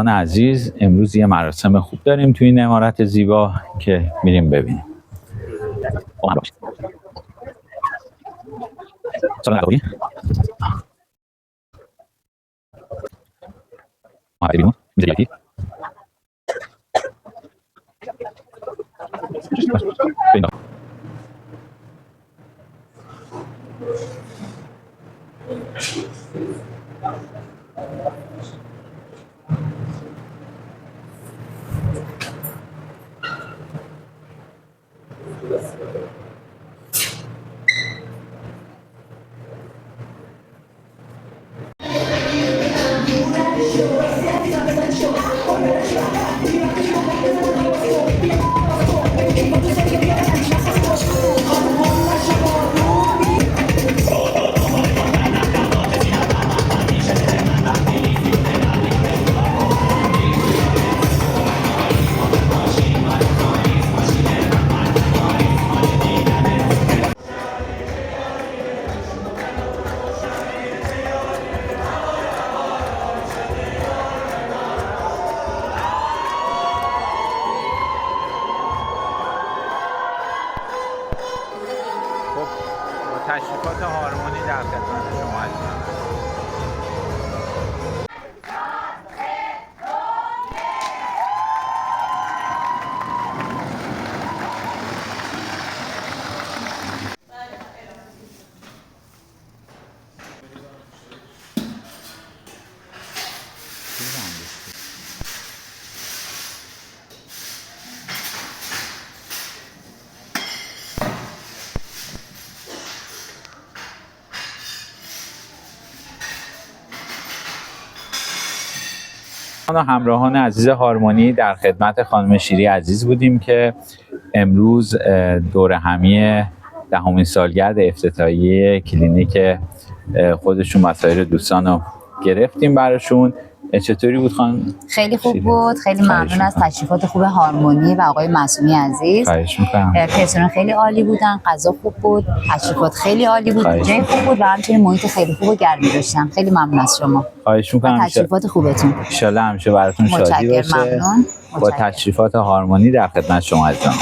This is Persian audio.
عزیز، امروز یه مراسم خوب داریم توی این عمارت زیبا که میریم ببینیم. سلام علیکم. تشریفات هارمونی در خدمت شما عزیزان. همراهان عزیز هارمونی، در خدمت خانم شیری عزیز بودیم که امروز دور همی 10مین سالگرد افتتاحیه کلینیک خودشون مسائل دوستان رو گرفتیم براشون. چطوری بود خانم؟ خیلی خوب بود. خیلی ممنون از تشریفات خوب هارمونی و آقای معصومی عزیز. خواهش می‌کنم. پرسنل خیلی عالی بودن، غذا خوب بود، تشریفات خیلی عالی بود، جای خوب بود و همچنین محیط خیلی خوب و گرمی داشتن. خیلی ممنون از شما. خواهش می‌کنم. تشریفات خوبتون ان شاءالله همیشه براتون شادی باشه. ممنون. با تشریفات هارمونی در خدمت شما عزیزان.